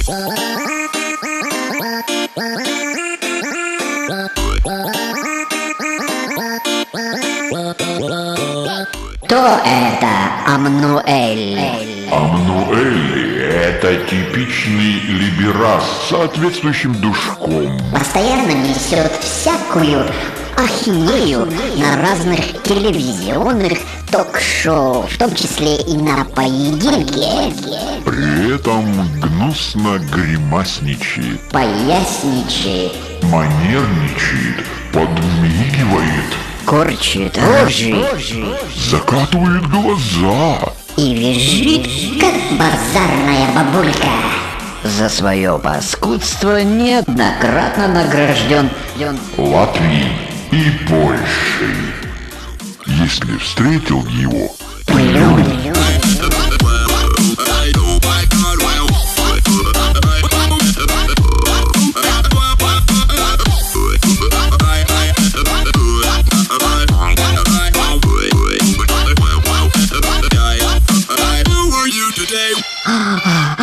Кто это Амнуэль? Амнуэль — это типичный либерас с соответствующим душком. Постоянно несет всякую ахинею на разных телевизионных ток-шоу, в том числе и на поединке. При этом гнусно гримасничает, Поясничает, манерничает, подмигивает, корчит рожи закатывает глаза. и визжит, как базарная бабулька. За свое паскудство неоднократно награжден Латвии и Польшей. Если встретил его, плюнь. Today.